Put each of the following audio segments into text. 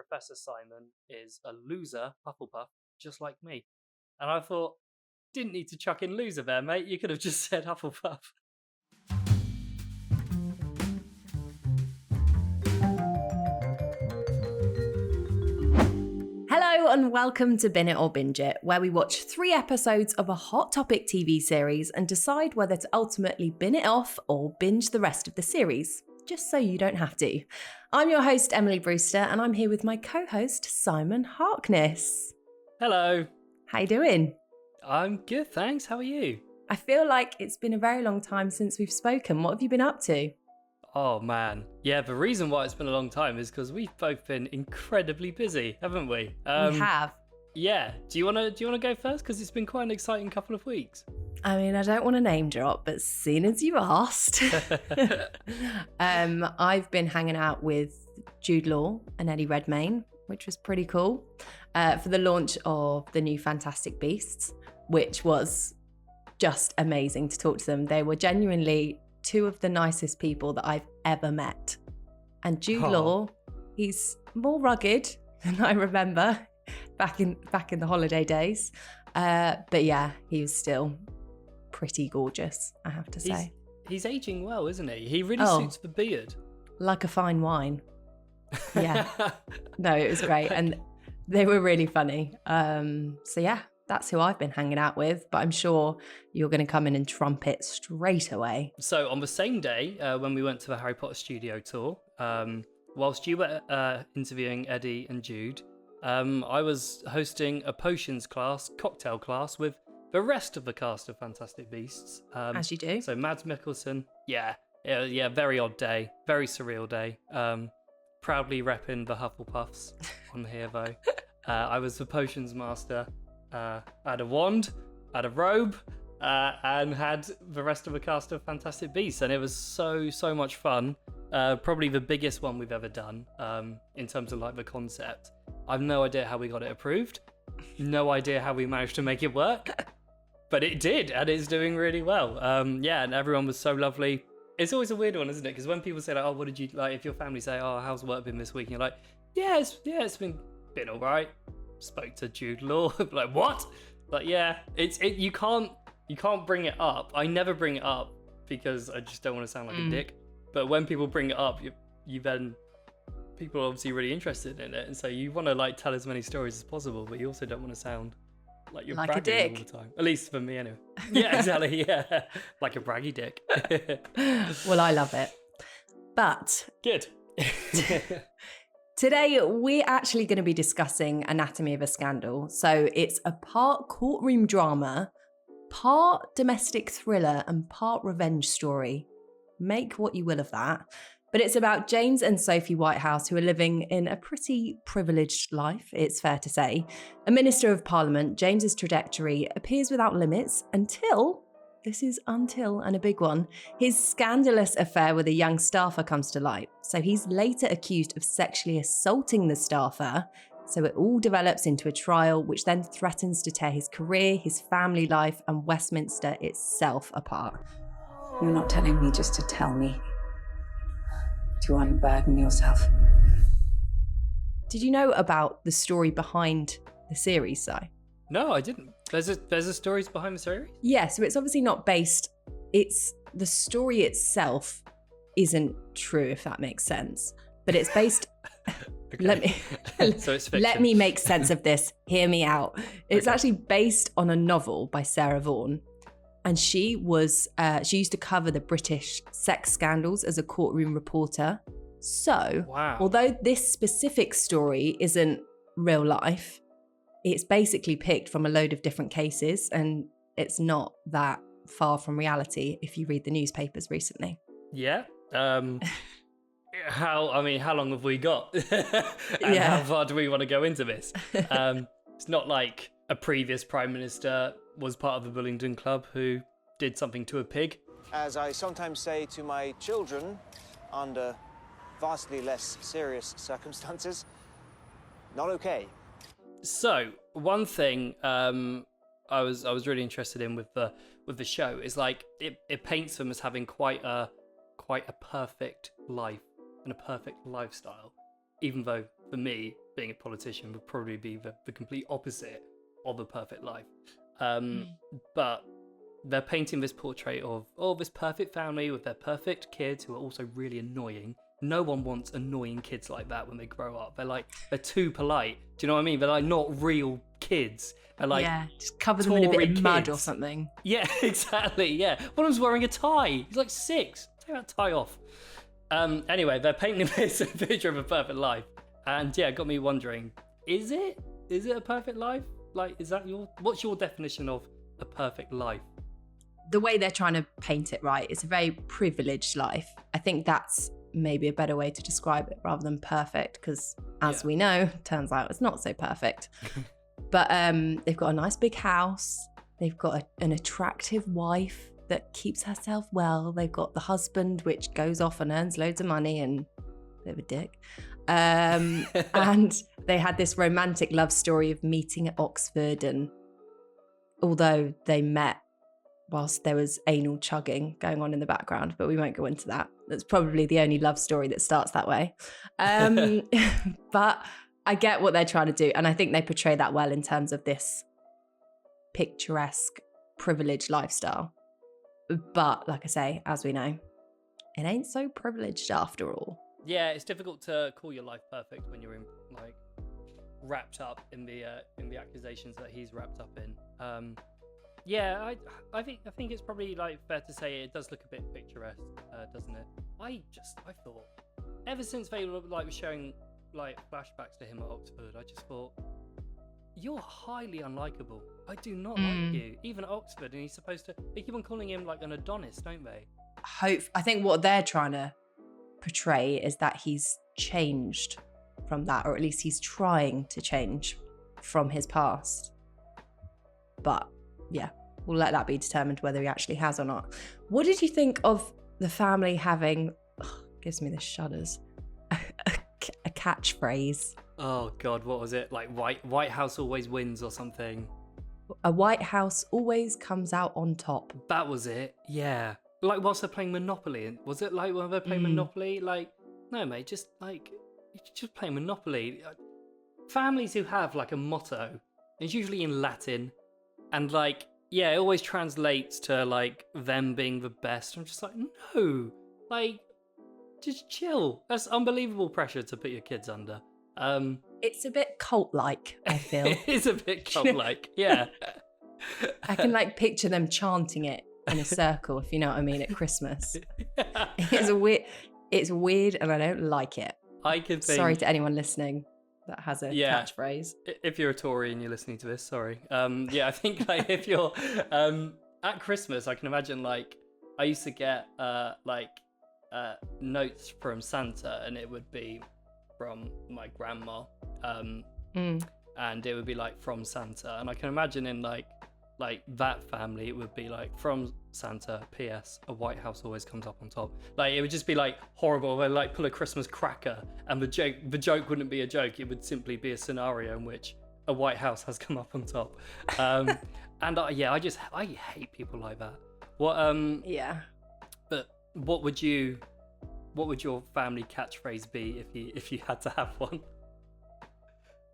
Professor Simon is a loser Hufflepuff, just like me. And I thought, didn't need to chuck in loser there, mate. You could have just said Hufflepuff. Hello and welcome to It Or Binge It, where we watch 3 episodes of a hot topic TV series and decide whether to ultimately bin it off or binge the rest of the series, just so you don't have to. I'm your host, Emily Brewster, and I'm here with my co-host, Simon Harkness. Hello. How you doing? I'm good, thanks. How are you? I feel like it's been a very long time since we've spoken. What have you been up to? Oh, man. Yeah, the reason why it's been a long time is because we've both been incredibly busy, haven't we? We have. Yeah. Do you wanna go first? Because it's been quite an exciting couple of weeks. I mean, I don't want to name drop, but seeing as you asked, I've been hanging out with Jude Law and Eddie Redmayne, which was pretty cool, for the launch of the new Fantastic Beasts, which was just amazing to talk to them. They were genuinely 2 of the nicest people that I've ever met. And Jude Law, he's more rugged than I remember back in the holiday days. But yeah, he was still pretty gorgeous, I have to say. He's aging well, isn't he? He really suits the beard. Like a fine wine. Yeah. No, it was great. And they were really funny. So yeah, that's who I've been hanging out with, but I'm sure you're going to come in and trumpet straight away. So on the same day, when we went to the Harry Potter studio tour, whilst you were interviewing Eddie and Jude, I was hosting a potions class, cocktail class, with the rest of the cast of Fantastic Beasts. As you do. So Mads Mikkelsen, yeah, very odd day, very surreal day. Proudly repping the Hufflepuffs on here, though. I was the potions master. I had a wand, I had a robe, and had the rest of the cast of Fantastic Beasts, and it was so much fun. Probably the biggest one we've ever done, in terms of like the concept. I've no idea how we got it approved, no idea how we managed to make it work, but it did, and it's doing really well. Yeah, and everyone was so lovely. It's always a weird one, isn't it? Because when people say like, "Oh, what did you like?" If your family say, "Oh, how's work been this week?" and you're like, "It's been all right." Spoke to Jude Law, like what? Like yeah, you can't bring it up. I never bring it up because I just don't want to sound like a dick. But when people bring it up, you then people are obviously really interested in it, and so you want to like tell as many stories as possible, but you also don't want to sound like you're like bragging all the time. At least for me, anyway. Yeah, exactly. Yeah, like a braggy dick. Well, I love it, but good. Today, we're actually going to be discussing Anatomy of a Scandal. So it's a part courtroom drama, part domestic thriller, and part revenge story. Make what you will of that. But it's about James and Sophie Whitehouse, who are living in a pretty privileged life, it's fair to say. A Minister of Parliament, James's trajectory appears without limits until and a big one, his scandalous affair with a young staffer comes to light. So he's later accused of sexually assaulting the staffer. So it all develops into a trial, which then threatens to tear his career, his family life, and Westminster itself apart. You're not telling me just to tell me. To unburden yourself. Did you know about the story behind the series, Si? No, I didn't. There's a stories behind the series? Yeah, so it's obviously not based. It's the story itself isn't true, if that makes sense. But it's based. Okay. So it's fiction. Let me make sense of this. Hear me out. It's actually based on a novel by Sarah Vaughan, and she used to cover the British sex scandals as a courtroom reporter. So, although this specific story isn't real life, it's basically picked from a load of different cases, and it's not that far from reality if you read the newspapers recently. Yeah. How long have we got? And how far do we want to go into this? It's not like a previous Prime Minister was part of the Bullingdon Club who did something to a pig. As I sometimes say to my children, under vastly less serious circumstances, not okay. So one thing I was really interested in with the show is like it paints them as having quite a perfect life and a perfect lifestyle, even though for me being a politician would probably be the complete opposite of a perfect life. But they're painting this portrait of this perfect family with their perfect kids who are also really annoying. No one wants annoying kids like that when they grow up. They're too polite. Do you know what I mean? They're like not real kids. They're like just cover them in a bit of mud kids. or something. Yeah, exactly. Yeah, one of them's wearing a tie. He's like 6. Take that tie off. Anyway, they're painting this picture of a perfect life, and yeah, it got me wondering: is it a perfect life? Like, what's your definition of a perfect life? The way they're trying to paint it, right? It's a very privileged life. I think that's maybe a better way to describe it rather than perfect, because as we know, turns out it's not so perfect. But they've got a nice big house. They've got an attractive wife that keeps herself well. They've got the husband, which goes off and earns loads of money and a bit of a dick. And they had this romantic love story of meeting at Oxford. And although they met whilst there was anal chugging going on in the background, but we won't go into that. That's probably the only love story that starts that way. But I get what they're trying to do. And I think they portray that well in terms of this picturesque, privileged lifestyle. But like I say, as we know, it ain't so privileged after all. Yeah, it's difficult to call your life perfect when you're wrapped up in the accusations that he's wrapped up in. Yeah, I think it's probably fair to say it does look a bit picturesque, doesn't it? I thought ever since they were showing flashbacks to him at Oxford, I just thought, you're highly unlikable. I do not like you, even at Oxford. And they keep on calling him an Adonis, don't they? I think what they're trying to portray is that he's changed from that, or at least he's trying to change from his past. But yeah, we'll let that be determined whether he actually has or not. What did you think of the family having, gives me the shudders, a catchphrase? Oh God, what was it? White House always wins or something. A White House always comes out on top. That was it, yeah. Whilst they're playing Monopoly. Was it when they're playing Monopoly? No mate, just playing Monopoly. Families who have a motto, it's usually in Latin, and it always translates to them being the best. I'm just no, just chill. That's unbelievable pressure to put your kids under. It's a bit cult-like, I feel. It is a bit cult-like, yeah. I can picture them chanting it in a circle, if you know what I mean, at Christmas. It's weird and I don't like it. I can think... Sorry to anyone listening that has a catchphrase. If you're a Tory and you're listening to this, sorry. I think if you're at Christmas, I can imagine I used to get notes from Santa, and it would be from my grandma, and it would be from Santa, and I can imagine in that family it would be from Santa, PS, a White House always comes up on top. It would just be horrible. They'd pull a Christmas cracker, and the joke wouldn't be a joke, it would simply be a scenario in which a White House has come up on top. And I hate people like that. But what would your family catchphrase be if you had to have one?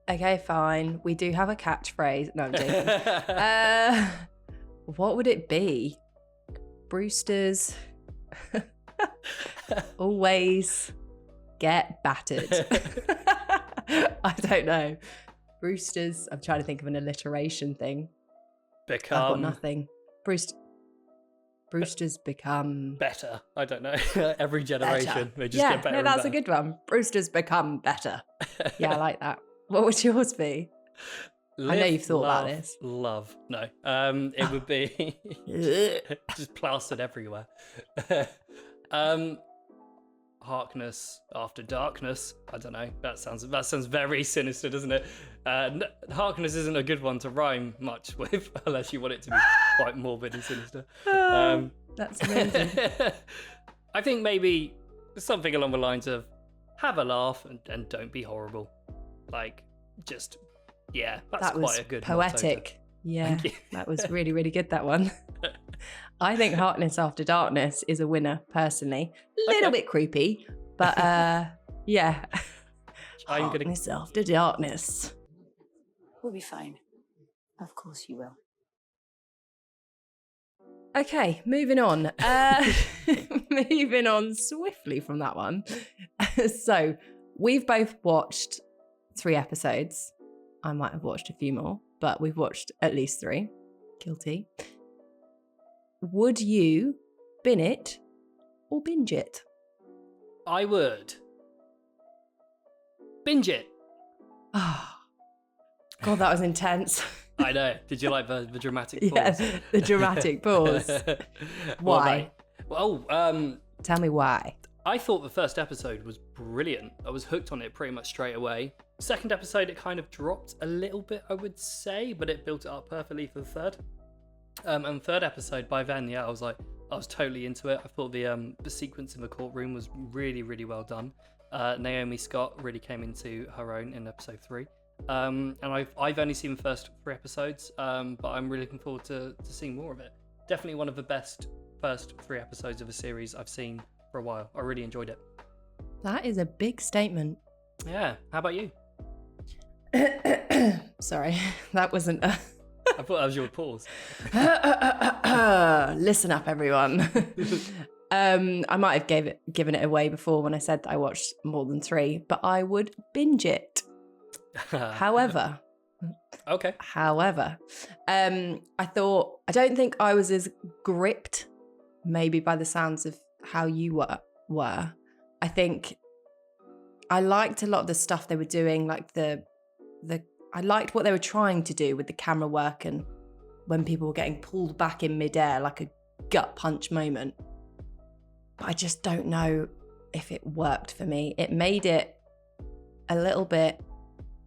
Okay, fine. We do have a catchphrase. No, I'm joking. What would it be? Brewster's always get battered. I don't know. Brewster's, I'm trying to think of an alliteration thing. I've got nothing. Brewster's become better. I don't know. Every generation they just get better. No, that's a good one. Brewster's become better. Yeah, I like that. What would yours be? I know you've thought about this. Love. No. It would be just plastered everywhere. Harkness after darkness. I don't know. That sounds very sinister, doesn't it? Harkness isn't a good one to rhyme much with, unless you want it to be quite morbid and sinister. That's amazing. I think maybe something along the lines of have a laugh and don't be horrible. That's quite a good poetic. Yeah, that was really, really good, that one. I think Harkness After Darkness is a winner, personally. A little bit creepy, but yeah. I'm going to... Harkness after darkness. We'll be fine. Of course you will. Okay, moving on. Moving on swiftly from that one. So, we've both watched 3 episodes. I might have watched a few more, but we've watched at least 3. Guilty. Would you bin it or binge it? I would. Binge it. Oh, God, that was intense. I know. Did you like the dramatic pause? Yes, the dramatic pause. Why? Tell me why. I thought the first episode was brilliant. I was hooked on it pretty much straight away. Second episode, it kind of dropped a little bit, I would say, but it built it up perfectly for the third. And third episode, by then, yeah, I was totally into it. I thought the sequence in the courtroom was really, really well done. Naomi Scott really came into her own in episode 3. And I've only seen the first 3 episodes, but I'm really looking forward to seeing more of it. Definitely one of the best first 3 episodes of a series I've seen for a while. I really enjoyed it. That is a big statement. Yeah. How about you? Sorry, that wasn't a... I thought that was your pause. Listen up, everyone. I might have given it away before when I said that I watched more than 3, but I would binge it. However, I don't think I was as gripped, maybe by the sounds of how you were. I think I liked a lot of the stuff they were doing, like I liked what they were trying to do with the camera work and when people were getting pulled back in midair, like a gut punch moment. But I just don't know if it worked for me. It made it a little bit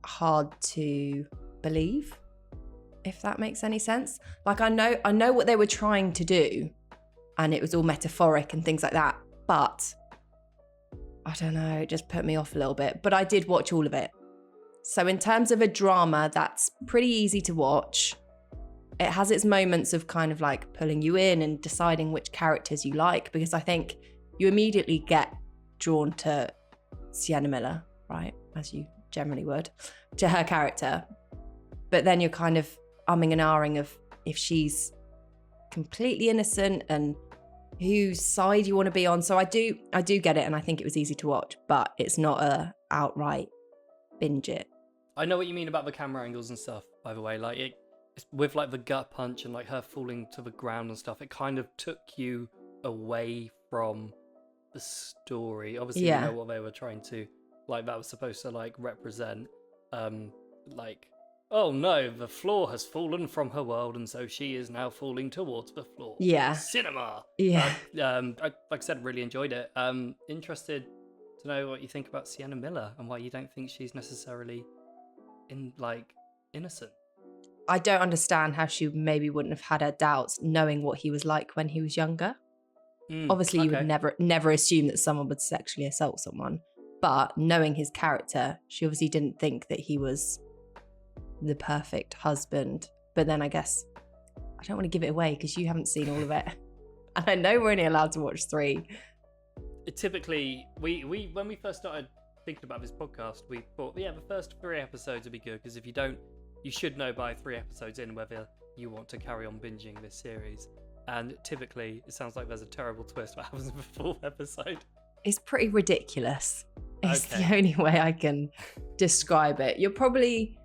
hard to believe, if that makes any sense. Like I know what they were trying to do and it was all metaphoric and things like that, but I don't know, it just put me off a little bit. But I did watch all of it. So in terms of a drama that's pretty easy to watch, it has its moments of kind of like pulling you in and deciding which characters you like, because I think you immediately get drawn to Sienna Miller, right? As you generally would, to her character. But then you're kind of umming and ahhing of if she's completely innocent and whose side you want to be on. So I do get it, and I think it was easy to watch, but it's not a outright binge it. I know what you mean about the camera angles and stuff, by the way. Like it's with like the gut punch and like her falling to the ground and stuff, it kind of took you away from the story. Obviously, you know what they were trying to, like, that was supposed to like represent, like, oh no, the floor has fallen from her world, and so she is now falling towards the floor. Yeah. Cinema. Yeah. Like I said, really enjoyed it. Interested to know what you think about Sienna Miller and why you don't think she's necessarily innocent. I don't understand how she maybe wouldn't have had her doubts knowing what he was like when he was younger. Obviously, you would never assume that someone would sexually assault someone, but knowing his character, she obviously didn't think that he was the perfect husband. But then I guess I don't want to give it away because you haven't seen all of it, and I know we're only allowed to watch 3. Typically, we when we first started thinking about this podcast, we thought, the first 3 episodes would be good, because if you don't, you should know by 3 episodes in whether you want to carry on binging this series. And typically, it sounds like there's a terrible twist what happens in the 4th episode. It's pretty ridiculous. It's the only way I can describe it. You're probably,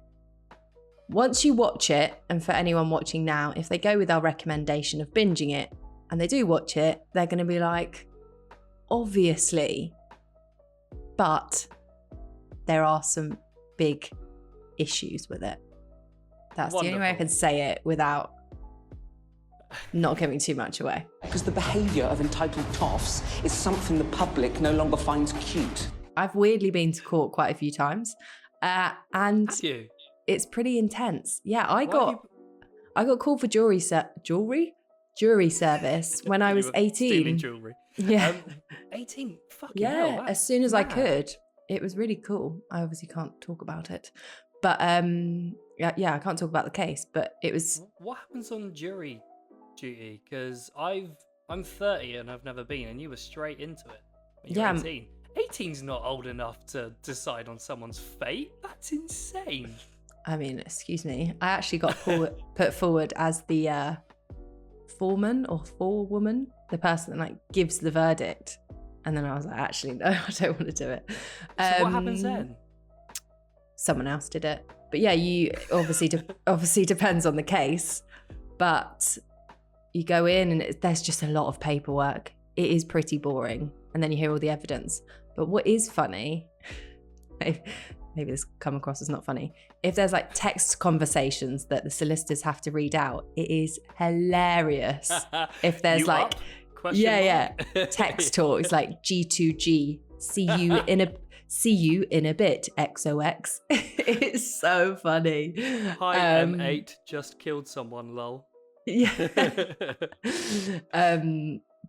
once you watch it, and for anyone watching now, if they go with our recommendation of binging it, and they do watch it, they're going to be like, obviously, but there are some big issues with it. That's the only way I can say it without not giving too much away. Because the behaviour of entitled toffs is something the public no longer finds cute. I've weirdly been to court quite a few times, and it's pretty intense. Yeah, I got called for jury service when I was 18. Stealing jewellery. Yeah. 18? Fucking hell. Yeah, as soon as I could. It was really cool. I obviously can't talk about it. But yeah, I can't talk about the case, but it was... What happens on jury duty? Because I'm 30 and I've never been, and you were straight into it when you were 18. 18's not old enough to decide on someone's fate. That's insane. I mean, excuse me. I actually got put forward as the foreman or forewoman, the person that like gives the verdict. And then I was like, actually, no, I don't want to do it. So what happens then? Someone else did it. But yeah, you obviously depends on the case. But you go in and there's just a lot of paperwork. It is pretty boring. And then you hear all the evidence. But what is funny, maybe this come across as not funny, if there's like text conversations that the solicitors have to read out, it is hilarious. If there's You like, up? Question mark? text talk. It's like G2G. See you in a bit. XOX. It's so funny. Hi, M8 just killed someone. Lol. Yeah.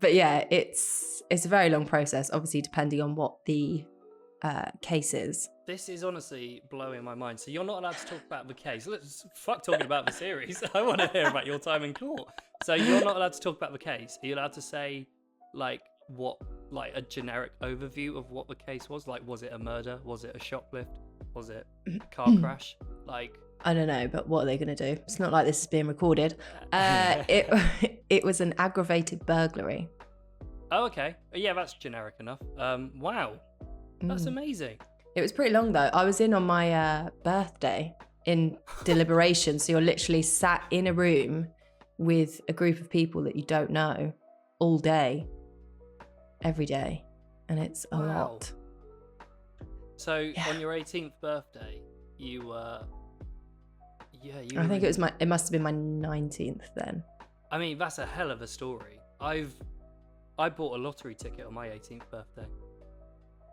But yeah, it's a very long process. Obviously, depending on what the case is. This is honestly blowing my mind. So you're not allowed to talk about the case. Let's fuck talking about the series. I want to hear about your time in court. So you're not allowed to talk about the case. Are you allowed to say like a generic overview of what the case was? Like, was it a murder? Was it a shoplift? Was it a car crash? Like, I don't know, but what are they going to do? It's not like this is being recorded. It was an aggravated burglary. oh, okay. Yeah, that's generic enough. Wow. That's amazing. It was pretty long though. I was in on my birthday in deliberation. So you're literally sat in a room with a group of people that you don't know all day, every day. And it's a Wow. lot. So on your 18th birthday, you I think it must have been my 19th then. I mean, that's a hell of a story. I bought a lottery ticket on my 18th birthday.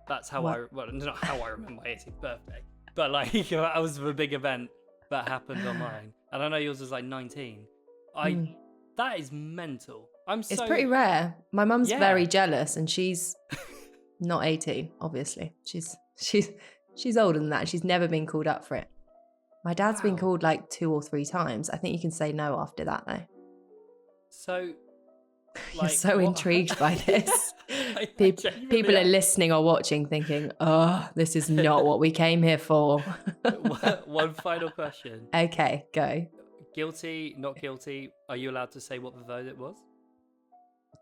That's how not how I remember my 18th birthday, but like that was the big event that happened on mine. And I know yours was like 19. That is mental. It's pretty rare. My mum's very jealous, and she's not 18. Obviously, she's older than that. She's never been called up for it. My dad's been called like 2 or 3 times. I think you can say no after that though. So. You're so intrigued by this. People are listening or watching thinking, oh, this is not what we came here for. One final question. Okay, go. Guilty, not guilty. Are you allowed to say what the verdict was?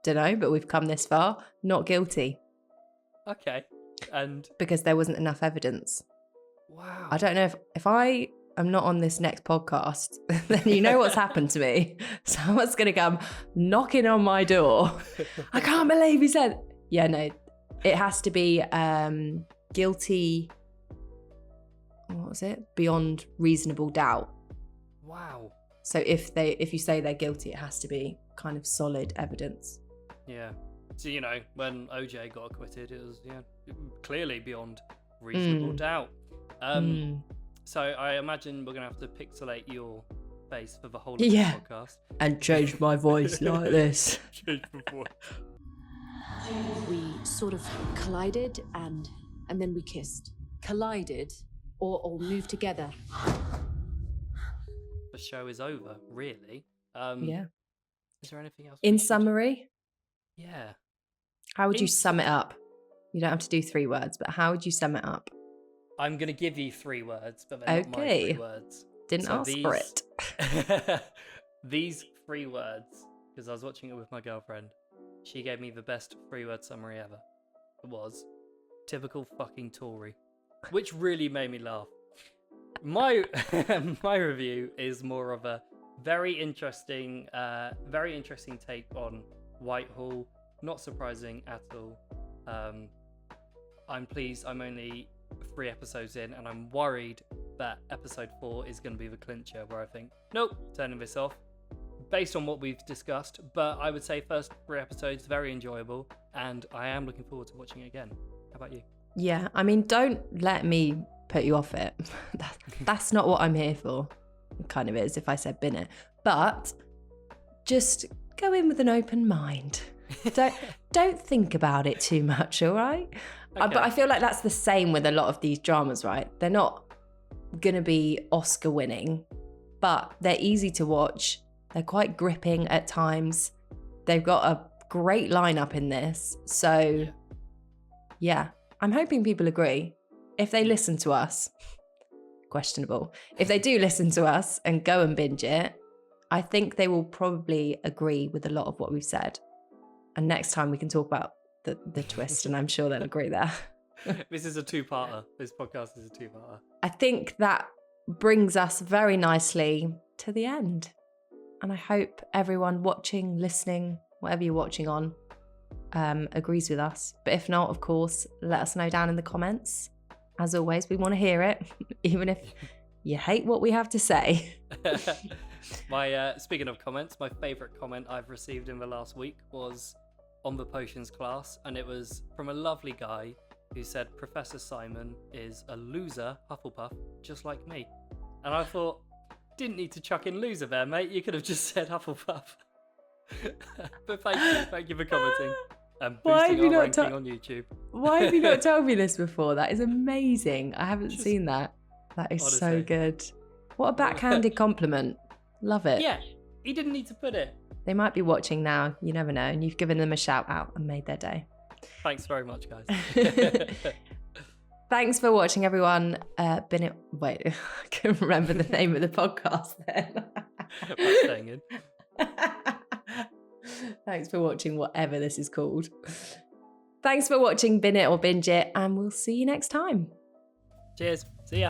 Dunno, but we've come this far. Not guilty. Okay. And because there wasn't enough evidence. wow. I don't know if I am not on this next podcast, then you know what's happened to me. Someone's going to come knocking on my door. I can't believe he said. Yeah, no, it has to be guilty. What was it? Beyond reasonable doubt. Wow. So if you say they're guilty, it has to be kind of solid evidence. Yeah. So, when OJ got acquitted, it was clearly beyond reasonable doubt. So I imagine we're going to have to pixelate your face for the whole of the podcast. And change my voice like this. Change my voice. We sort of collided and then we kissed. Collided or moved together. The show is over, really. Yeah. Is there anything else? In summary, Yeah. how would you sum it up? You don't have to do 3 words, but how would you sum it up? I'm going to give you 3 words, but they're not my 3 words. Didn't ask for it. These 3 words, because I was watching it with my girlfriend, she gave me the best 3-word summary ever. It was typical fucking Tory, which really made me laugh. My review is more of a very interesting take on Whitehall. Not surprising at all. I'm pleased I'm only 3 episodes in, and I'm worried that episode 4 is going to be the clincher, where I think, nope, turning this off based on what we've discussed. But I would say first 3 episodes very enjoyable, and I am looking forward to watching it again. How about you? Yeah, I mean, don't let me put you off it. That's not what I'm here for. It kind of is if I said bin it, but just go in with an open mind. Don't think about it too much, all right? Okay. But I feel like that's the same with a lot of these dramas, right? They're not going to be Oscar winning, but they're easy to watch. They're quite gripping at times. They've got a great lineup in this. So, yeah, I'm hoping people agree. If they listen to us, questionable. If they do listen to us and go and binge it, I think they will probably agree with a lot of what we've said. And next time we can talk about the twist, and I'm sure they'll agree there. This is a two-parter. This podcast is a two-parter. I think that brings us very nicely to the end. And I hope everyone watching, listening, whatever you're watching on, agrees with us. But if not, of course, let us know down in the comments. As always, we want to hear it, even if you hate what we have to say. Speaking of comments, my favourite comment I've received in the last week was on the potions class, and it was from a lovely guy who said Professor Simon is a loser Hufflepuff, just like me. And I thought, didn't need to chuck in loser there, mate. You could have just said Hufflepuff. But thank you for commenting and boosting our ranking on YouTube. Why have you not told me this before? That is amazing. I haven't seen that. That is Honestly. so good. What a backhanded compliment. Love it. Yeah, he didn't need to put it. They might be watching now. You never know. And you've given them a shout out and made their day. Thanks very much, guys. Thanks for watching, everyone. Wait, I can't remember the name of the podcast then. That's staying in. Thanks for watching, whatever this is called. Thanks for watching Bin It or Binge It, and we'll see you next time. Cheers. See ya.